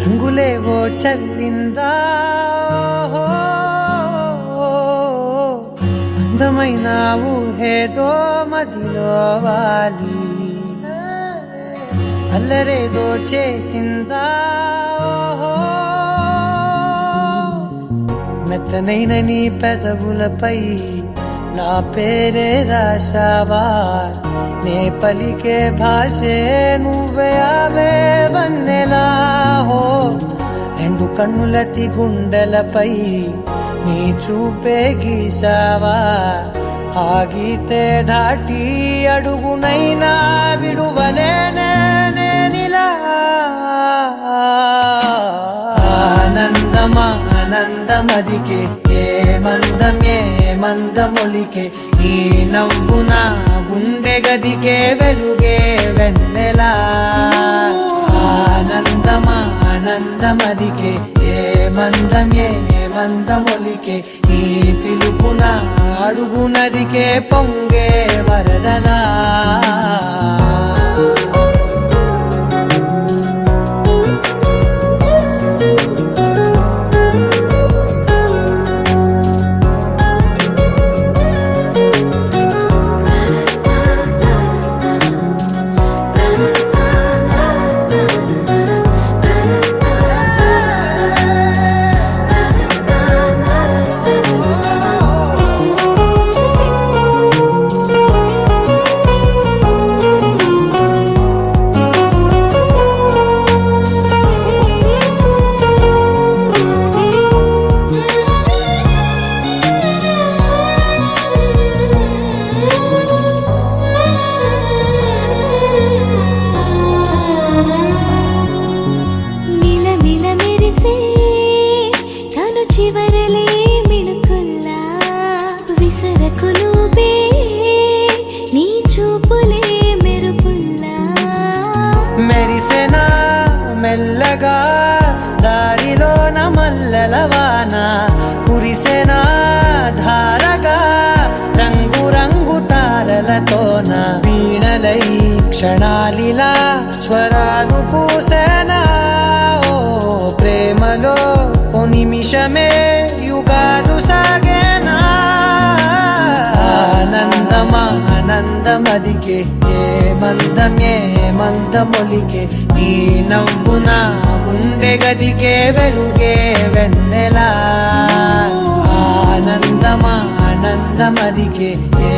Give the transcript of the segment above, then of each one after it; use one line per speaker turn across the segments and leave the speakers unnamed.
రంగులేవో చల్లిందా అందమైన ఊహేదో మదిలో వాలి అల్లరేదో చేసిందా మెత్తనైన నీ పెదవులపై నా పేరే రాశావా నే పలికే భాషే నువ్వే ఆవే వన్నెలా హో రెండు కన్నులతి గుండెలపై నీ చూపే గీశావా ఆగితే దాటి అడుగునైనా విడువలేనే నేనిలా ఆనందమా ఆనందమదికే ఏ మందమొలికే ఈ నవ్వు నా గుండె గదికే వెలుగే వెన్నెలా ఆనందమా ఆనందమదికే ఏ మందమొలికే ఈ పిలుపున అడుగునదికే పొంగే వరదలా మెరిసెనా మెల్లగా దారిలోన మల్లెలవాన కురిసెనా ధారగా రంగు రంగు తారలతోన వీణలై క్షణాలిలా స్వరాలు పూసెనా ఓ ప్రేమలో ఓ నిమిషమే యుగాలు సాగేనా ఆనందమా ఆనందమదికే ఏ మందమొలికే ఈ నవ్వు నా గుండె గదికే వెలుగే వెన్నెలా ఆనందమా ఆనందమదికే ఏ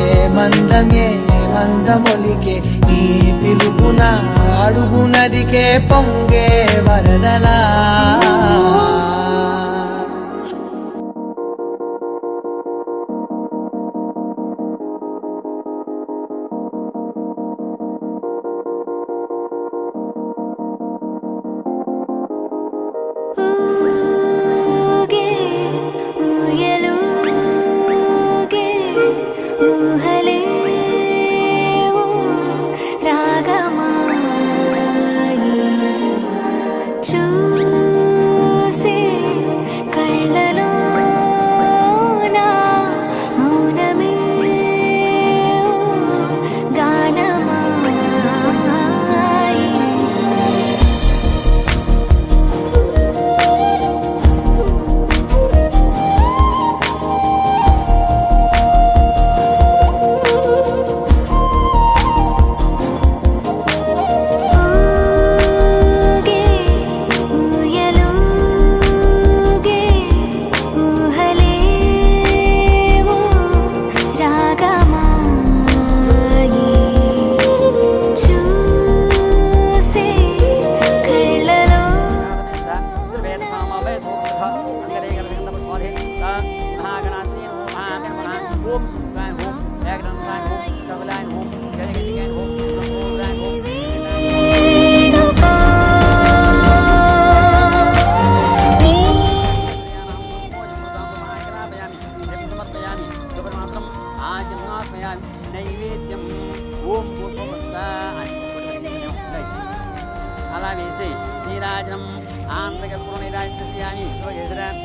మందమొలికే ఈ పిలుపున అడుగునదికే పొంగే వరదలా అలా వేసి నీరాజనం ఆనందకర్పూర నీరాజనం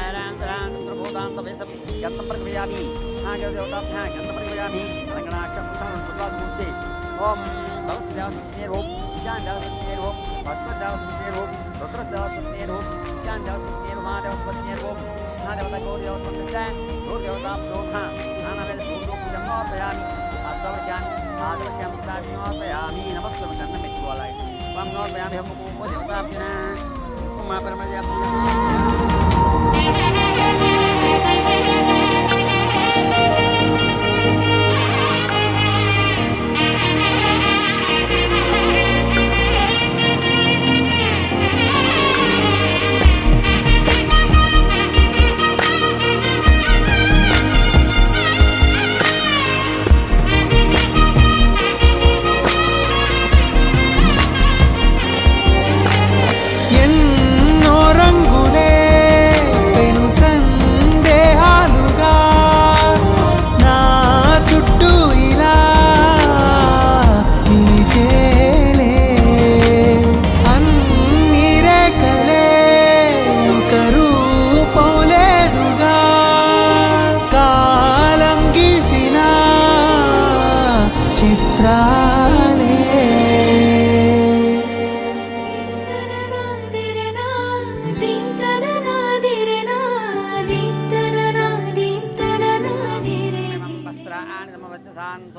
ध्यानान्तरान् प्रबोधान्तवेशं गन्तं प्रकटयामि नागदेवताभ्यां गन्तं प्रकटयामि रङ्गनाक्षं पुष्पान् ओम भवस्देवस्मृतेर्होम ईशानदेवस्मृतेर्होम भास्करदेवस्मृतेर्होम रुद्रदेवस्मृतेर्होम ईशानदेवस्मृतेर्होम महादेवस्मृतेर्होम महादेवतागौरदेवतमस्य गौरदेवताभ्योऽहा नानावेदसूर्योपूजं समर्पयामि शास्त्रवर्ग्यान् आदर्श्यां समर्पयामि नमस्कृतन्नमित्वालाय त्वं समर्पयामि हम देवताभ्यः उमा परमया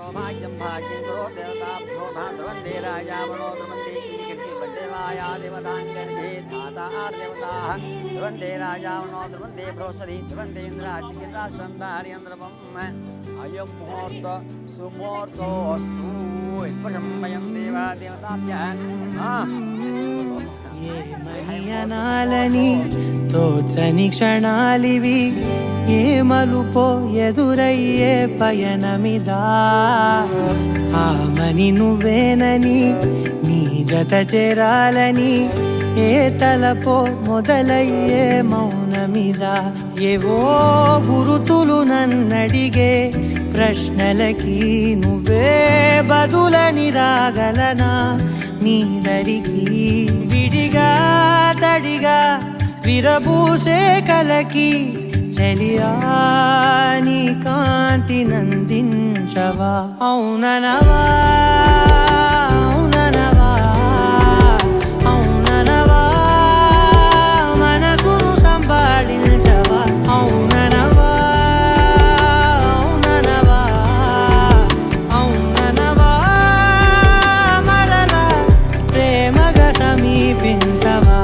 सौभाग्यं भाग्यं करो देवताभ्यो ध्रुवन्ते राजावनो ध्रुवन्ते कीर्तिवन्देवाया देवताङ्गर्भे धाता देवताः ध्रुवन्ते राजावनो ध्रुवन्ते बृहस्पति ध्रुवन्ते इन्द्राचिराष्ट्रन्तार्यन्द्रमम् अयं मुहूर्त सुमुहूर्तोऽस्तु इत्वशं वयं देवताभ्यः
ఏమయ్యనాలని తోచని క్షణాలివి ఏ మలుపో ఎదురయ్యే పయనమిదా ఆమని నువ్వేనని నీ జత చేరాలని ఏ తలపో మొదలయ్యే మౌనమిదా ఏవో గురుతులు నన్నడిగే ప్రశ్నలకి నువ్వే బదులని రాగలనా నీ దరికి విడిగా తడిగా విరబూసే కలకి చలియా నీ కాంతి నందించవా అవుననవా అవుననవా అవుననవా మనసును సంపాదించవా అవుననవా అవుననవా అవుననవా మరలా ప్రేమగా సమీపించవా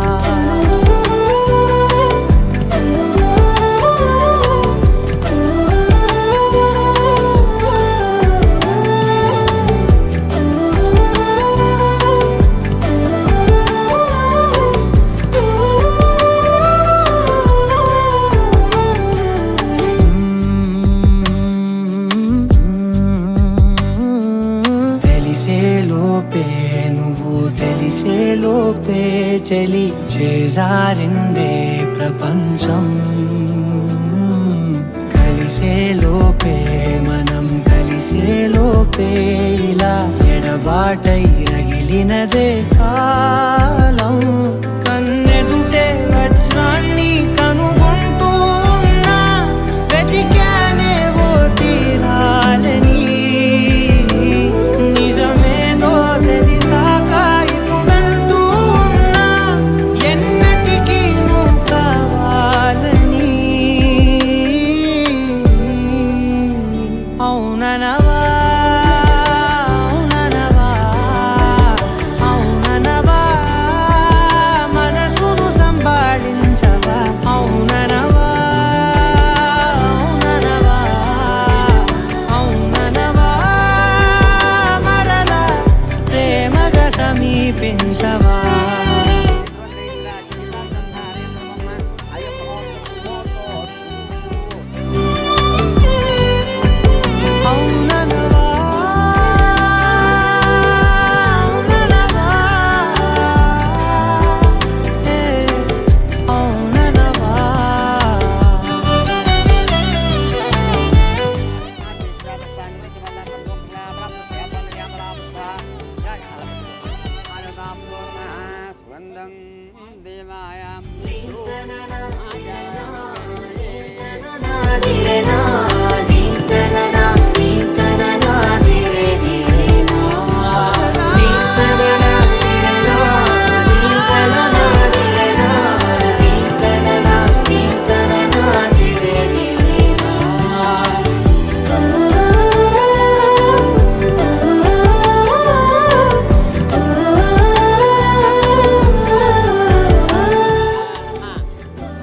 లోపే చలి చేజారిందే ప్రపంచం కలిసే లోపే మనం కలిసే లోపే ఇలా ఎడబాటై రగిలినదే కాలం కన్నెదుటే వజ్రాన్ని కనుగొంటూ ఉన్నా వెతికానే ఓ తీరాలని నిజమేదో తెలిసాక దిరేనా దీంతననా దీంతననా దిరే దిరేనా దీంతననా దిరేనా దీంతననా దిరేనా దీంతననా దీంతననా దిరే దిరేనా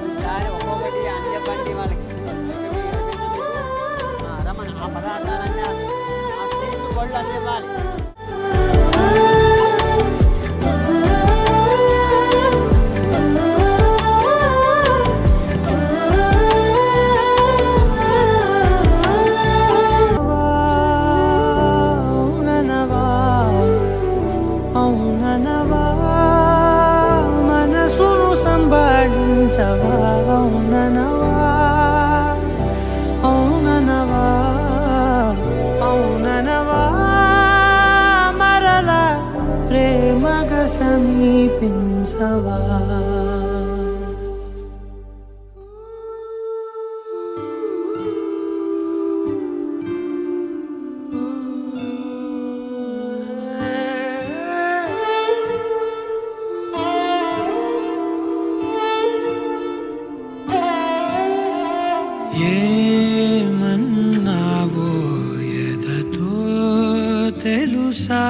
ఈసారి ఒక్కొక్కటి అని చెప్పండి వాళ్ళకి రమణ ఆ పదార్థాలన్నీ ఆ స్టీల్ పళ్ళు అని చెప్పాలి.
అవుననవా మనసును సంభాళించవా అవుననవా అవుననవా అవుననవా మరల ప్రేమగా సమీపించవా ఏమన్నావో ఎదతో తెలుసా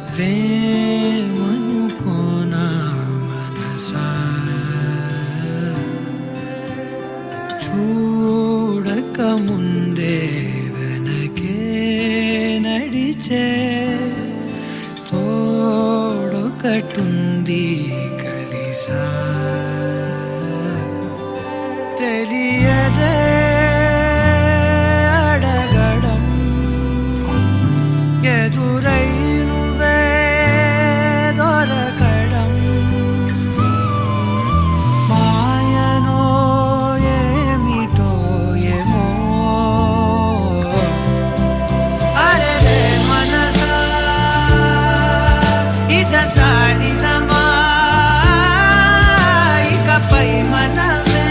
ప్రేమనుకోనా మనసా చూడక ముందే వెనకే నడిచే తోడొకటుంది కలిసా తెలియదే అడగడం ఎదురై నువ్వే దొరకడం మాయనో ఏమిటో ఏమో అరే మనసా ఇదంతా నిజమా ఇకపై మనమే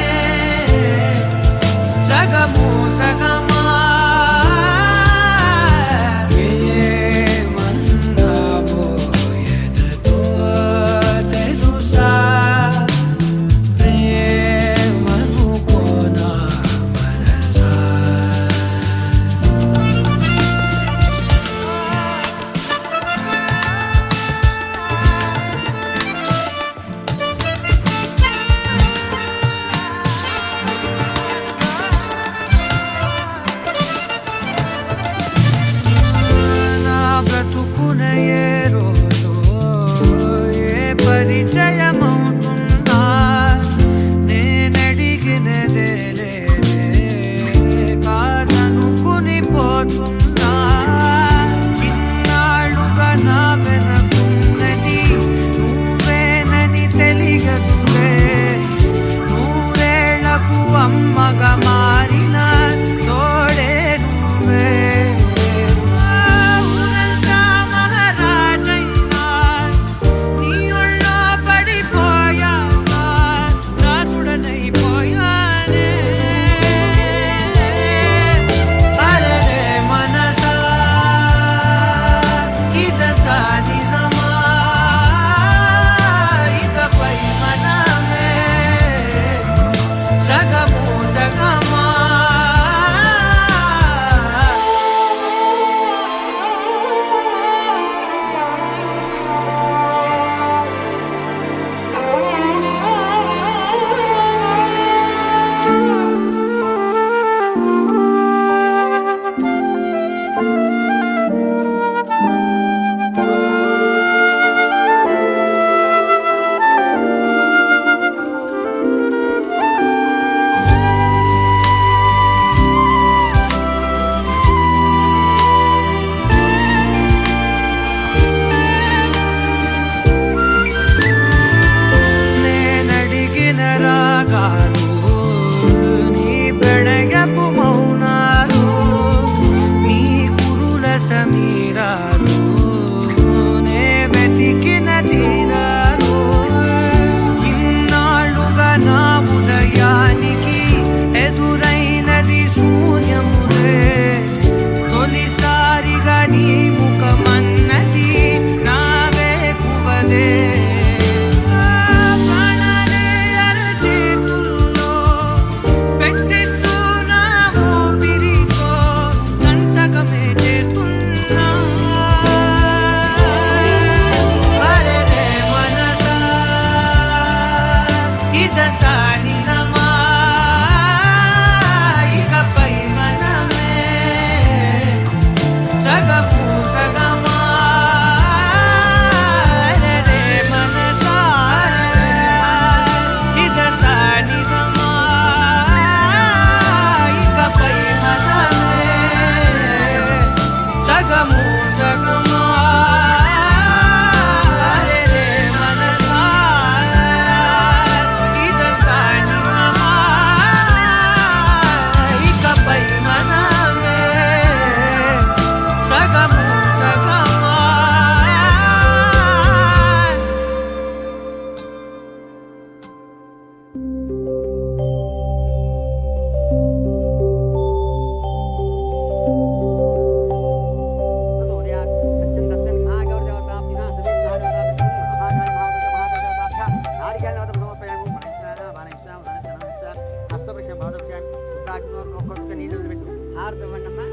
సమర్పించాను శుద్ధాగ్నికొక్క నీళ్ళు వదిలిపెట్టు హారతి ఇవ్వండి అమ్మా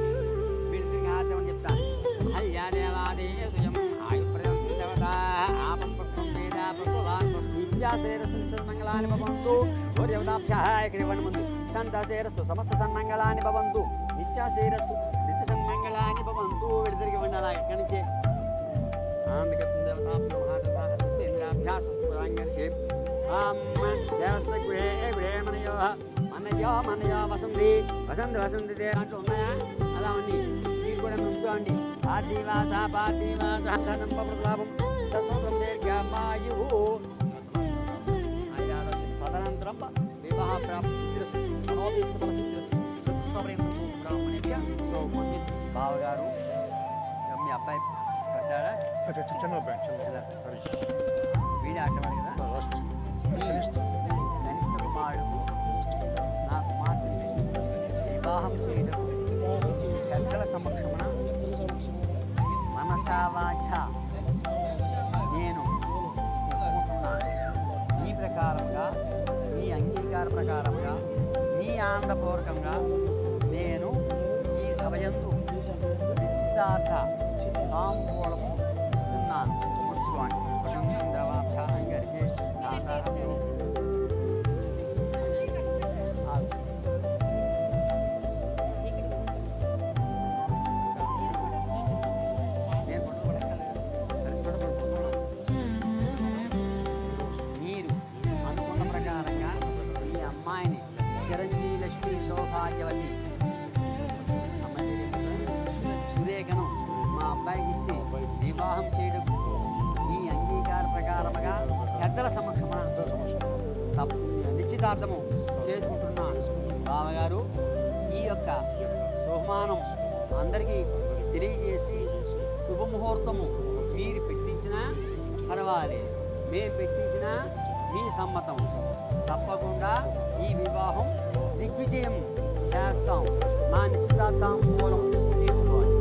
వీడి తిరిగి హారతి ఇవ్వని చెప్తాను హల్యాదేవాదే సుయం ఆయుప్రదం దేవత ఆపం పక్షం వేద భగవాన్ నిత్యాసేరసు సన్మంగళాని భవంతు ఓ దేవతాభ్యః ఇక్కడ ఇవ్వండి ముందు సంతసేరసు సమస్త సన్మంగళాని భవంతు నిత్యాసేరసు నిత్య సన్మంగళాని భవంతు వీడి తిరిగి ఇవ్వండి అలా ఇక్కడి నుంచే ఆనందకర్తం దేవతాభ్యో మహాదేవాభ్యాస్ ఇంద్రాభ్యాస్ పురాంగర్షే దేవస్య గృహే గృహే మనయో వసంతి వసంతి దాంట్లో ఉన్నాయా అలా ఉంది మీరు కూడా నుంచోండి పార్థివాస ధనం ప్రలాభం సస్వం దీర్ఘమాయు తదనంతరం వివాహ ప్రాప్తి సిద్ధిరస్తు మనోభీష్ట ఫల సిద్ధిరస్తు చతుస్సవరేంద్ర బ్రాహ్మణేభ్య సో బావగారు మీ అబ్బాయి కట్టాడా
చిన్న అబ్బాయి
వీడే ఆటవాడు కదా కనిష్ట కుమారుడు నా కుమార్తెనిచ్చి వివాహం చేయడం పెద్దల సమక్షమున మనసావాచ నేను ఒప్పుకుంటున్నాను. ఈ ప్రకారంగా మీ అంగీకార ప్రకారంగా మీ ఆనందపూర్వకంగా నేను ఈ సభయందు నిశ్చితార్థ తాంబూలము ఇస్తున్నాను. ముచ్చుకోండి గరిచే మీరు అనుకున్న ప్రకారంగా ఈ అమ్మాయిని చిరంజీవి లక్ష్మి సౌభాగ్యవతి సురేఖను మా అబ్బాయికి ఇచ్చి వివాహం చేయడం ఈ అంగీకార ప్రకారముగా పెద్దల సమక్షమున నిశ్చితార్థము చేసుకుంటున్నాను. బావగారు ఈ యొక్క శుభమానం అందరికీ తెలియజేసి శుభముహూర్తము మీరు పెట్టించినా పర్వాలేదు, మేము పెట్టించినా మీ సమ్మతం తప్పకుండా ఈ వివాహం దిగ్విజయం చేస్తాం. మా నిశ్చితార్థం మూలం తీసుకోవాలి.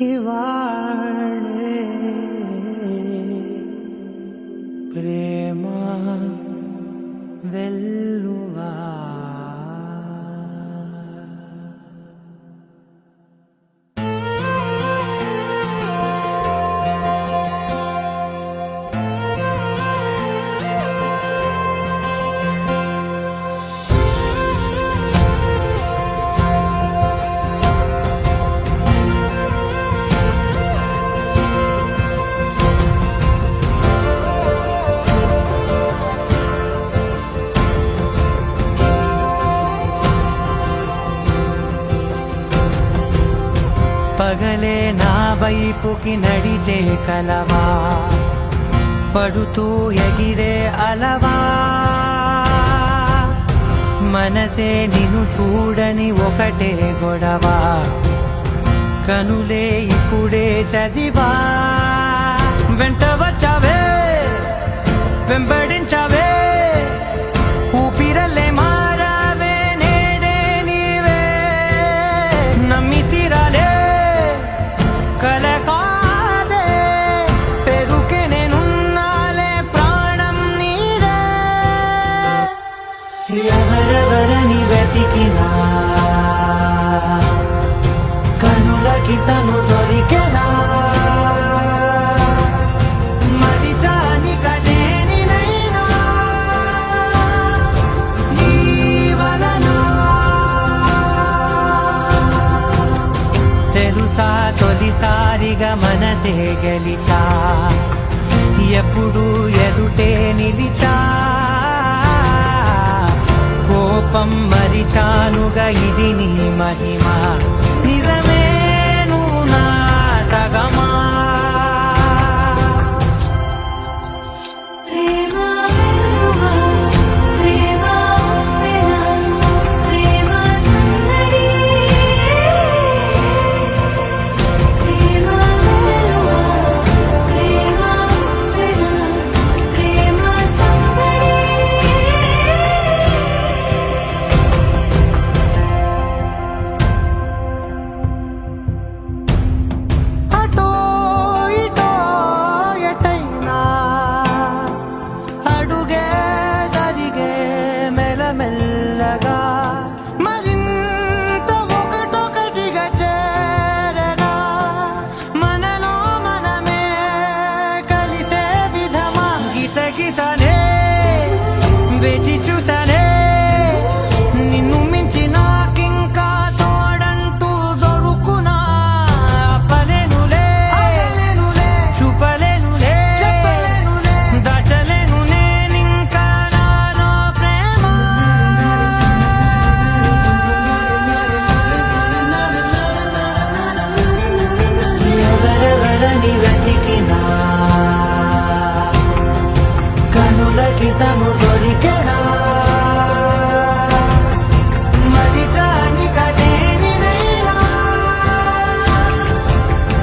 ఇవాళే ప్రేమ వెల్లువా పగలే నా వైపుకి నడిచే కలవా, పడుతూ ఎగిరే అలవా, మనసే నిన్ను చూడని ఒకటే గొడవ, కనులే ఇప్పుడే చదివా, వెంట వచ్చావే వెంబడించవే ఊపిరల్లే మారావే నేడే నీవే నమ్మి తీరాలే కల కాదే పెరుకే నేనున్నాలే ప్రాణం నీదే ఎవరెవరని వెతికినా కనులకి తను దొరికెనా మరిచాని కదేనినైనా నీ వలన తెలుసా తొలిసారిగా మనసే గెలిచా ఎప్పుడు ఎదుటే నిలిచా కోపం మరిచానుగా ఇది నీ మహిమ నిజమే నువ్వు నా సగమా అటో ఇటో ఎటైనా అడుగే జరిగే మెల్లమెల్లగా మరింత ఒకటొకటిగా చేరనా మనలో మనమే కలిసే విధమా గితగిసనే వేచి చూసానే నిన్ను మించి నాకింకా తోడంటూ దొరుకునా ఆపలేనులే చూపలేనులే దాచలేను నేనింకా నాలో ప్రేమ ఎవరెవరని వెతికినా కనులకి తను దొరికెనా మరిచాని కదేనినైనా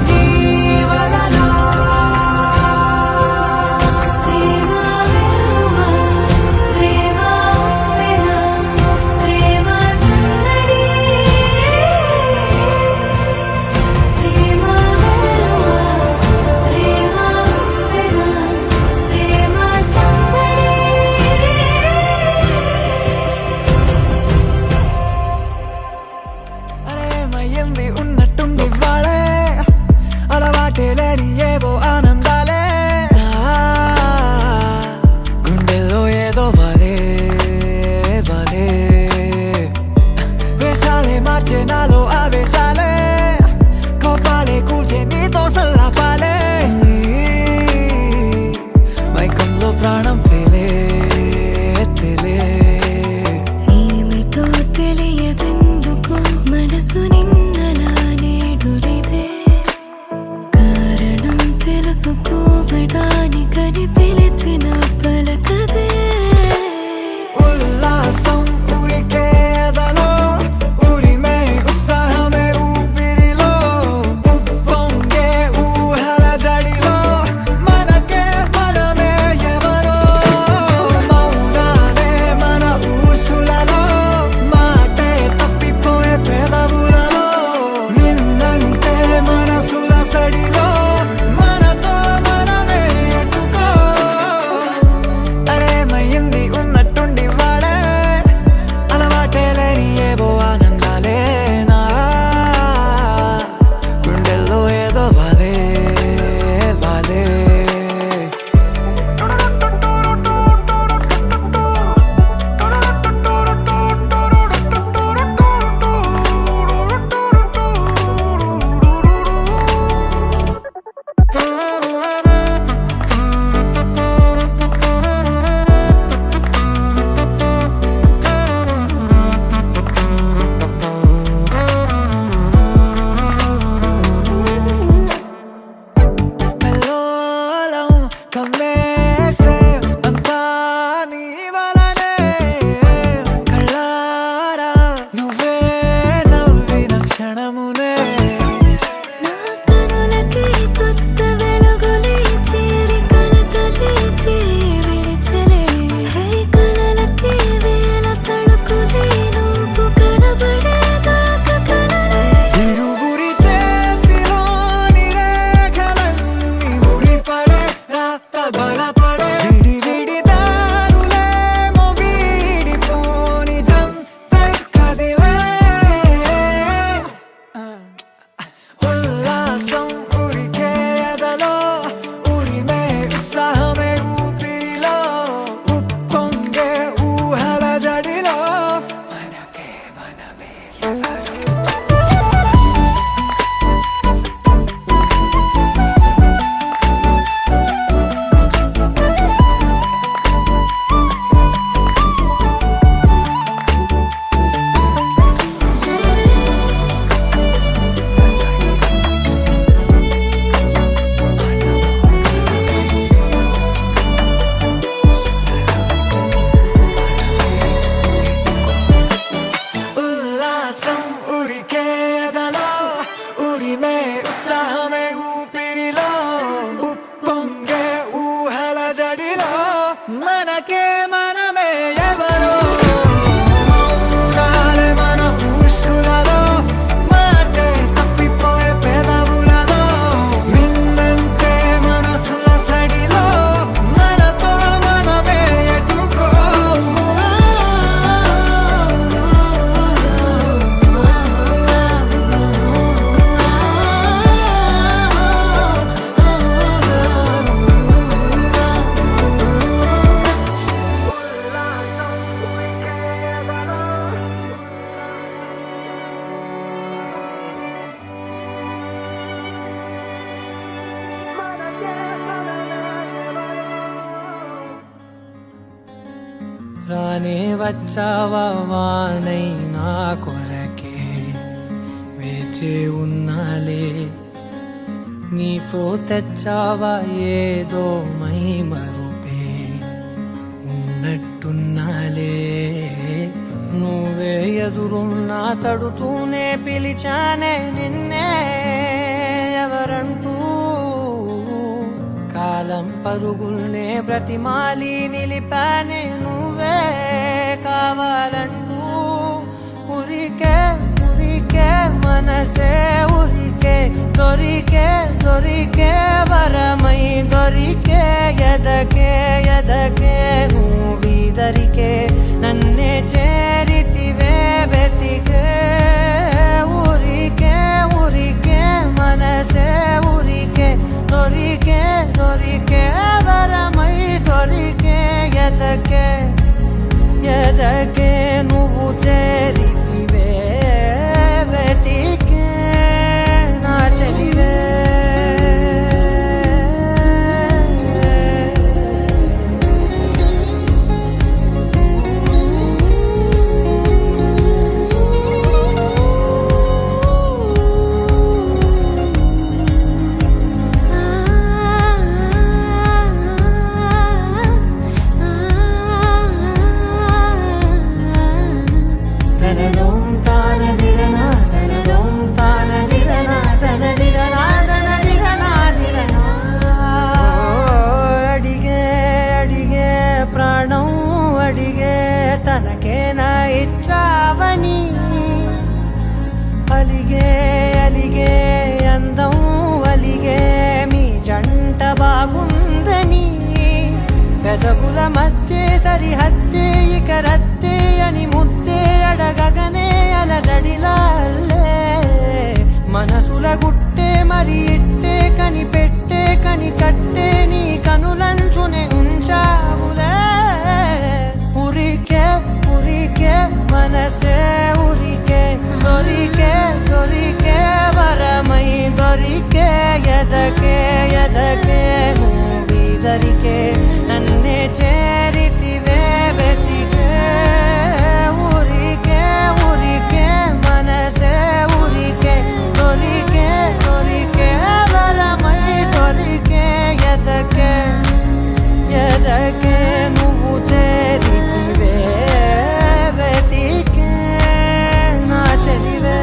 నీ వలన
అరేమయ్యింది ఉన్నట్టుండి వాళ్ళే అలవాటే లేని ఏవో ఆనందాలే గుండెల్లో ఏదో వాలే వాలే వేషాలే మార్చే నాలో ఆవేశాలే కోపాలే కూల్చే నీతో సల్లాపాలే మైకంలో ప్రాణం తేలే తేలే
ఏమిటో తెలియదెందుకు మనసు నిన్నలా నేడులిదే కారణం తెలుసుకోవడానికని పిలిచిన పలకదే
ఉల్లాసం ఉరికేదలో ఉరిమే ఉత్సాహమే ఊపిరిలో ఉప్పొంగే ఊహల జడిలో మనకే మనమే ఎవరో మౌనాలే మనకే మనమే ఎవరో మౌనాలే మన ఊసులలో మాటే తప్పిపోయే పెదవులలో నిన్నంటే మనసుల సడిలో మనతో మనమే ఎటుకో రానే వచ్చావా వానై నా కొరకే వేచి ఉన్నాలే నీతో తెచ్చావా ఏదో మై మరుపే ఉన్నట్టున్నాలే నువ్వే ఎదురున్నా తడుతూనే పిలిచానే నిన్నే ఎవరంటూ కాలం పరుగుల్నే బ్రతిమాలి నిలిపానే నువ్వే కావాలంటూ ఉరికే ఉరికే మనసే ఉరికే దొరికే దొరికే వరమై దొరికే ఎదకే ఎదకే నువ్విదరికే నన్నే చేరితివే వెతికే ఊరికే ఊరికే మనసే ఊరికే దొరికే దొరికే వరమై దొరికే ఎదకే ఎదకే నువ్వు చేరితివే వెతికే నా చెలివే అడిగే అడిగే ప్రాణం అడిగే తనకేనా ఇచ్చావని అలిగే అలిగే అందం అలిగే మీ జంట బాగుందని పెదవుల మధ్య సరిహద్దే ఇక రద్దే అని ముద్దే అడగగనే అలజడిలాలే మనసుల గుట్టే మరి ఇట్టే కని పెట్టే కని కట్టే నీ కనులంచునే ఉంచావులే ఉరికే ఉరికే మనసే ఉరికే దొరికే దొరికే వరమై దొరికే ఎదకే ఎదకే నువ్విదరికే నన్నే చేరితివే వెతికే ఊరికే ఊరికే మనసే ఊరికే దొరికే దొరికే వరమై దొరికే ఎదకే ఎదకే నువ్వు చేరితివే వెతికే నా చెలివే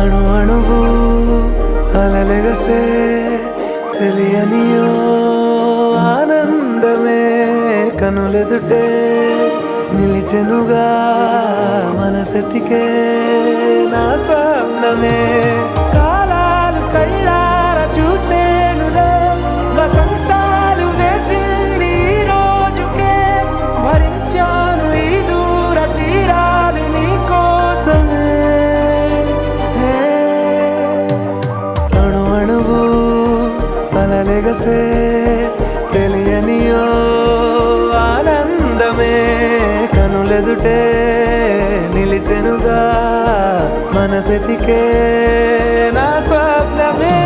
అణు అణువు అలలెగసే తెలియనియో ఆనందమే కనులెదుటే నిలిచెనుగా మనసెతికే నా స్వప్నమే కాలాలు కళ్ళార చూసేనులే వసంతాలు వేచింది ఈ రోజుకే భరించాను ఈ దూర తీరాలు నీ కోసమే అణు అణువు అలలెగసే తెలియనియో ఆనందమే కనులెదుటే నిలిచెనుగా మనసెతికే నా స్వప్నమే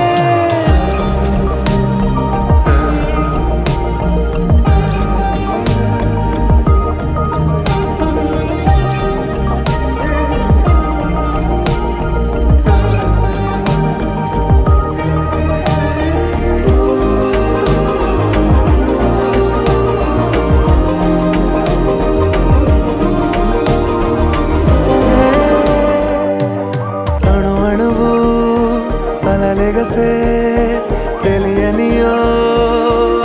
అలలెగసే తెలియనియో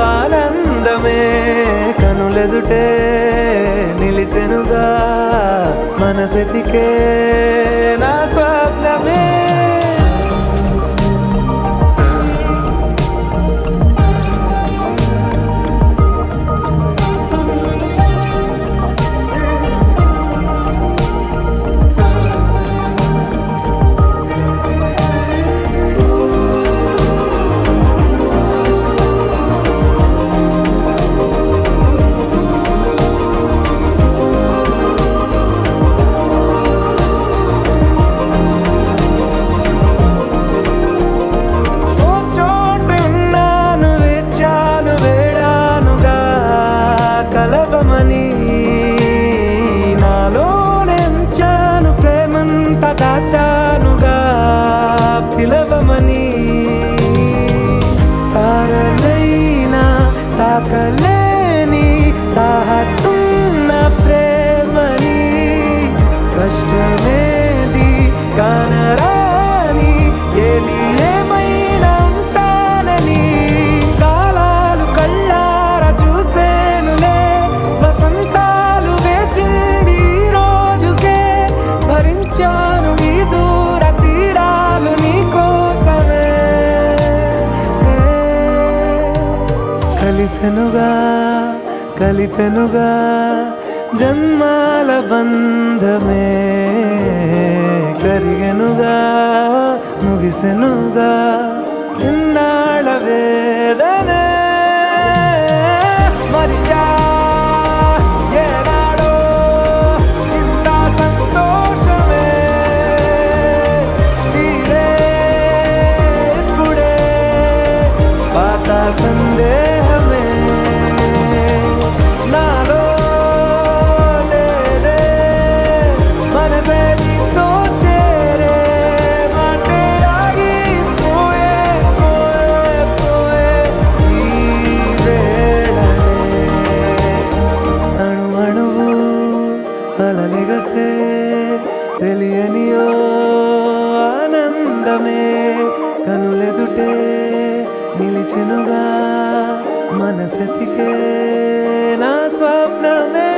ఆనందమే కనులెదుటే నిలిచెనుగా మనసెతికే నా స్వప్నమే కలవమని నాలోనెంచాను ప్రేమంత దాచానుగా పిలవమని తారలైనా తాకలేని తాహతున్న ప్రేమని కష్టమేది కానరాని ఏది ఏమైనా ఉంటానని కాలాలు కళ్ళార చూసేనులే వసంతాలు వేచింది ఈ రోజుకే భరించాను ఈ దూర తీరాలు నీ కోసమే కలిసెనుగా కలిపెనుగా జన్మాల బంధమే కరిగెనుగా ముగిసెనుగా ఇన్నాళ్ళ వేదనే మరిచా ఏనాడో ఇంత సంతోషమే తీరే ఇప్పుడే పాత సందేహమే నాలో లేదే మనసే నీతో చేరే మాటే ఆగిపోయే పోయే పోయే ఈ వేళనే అణు అణువు అలలెగసే తెలియనియో ఆనందమే కనులెదుటే నిలిచెనుగా మనసెతికే నా స్వప్నమే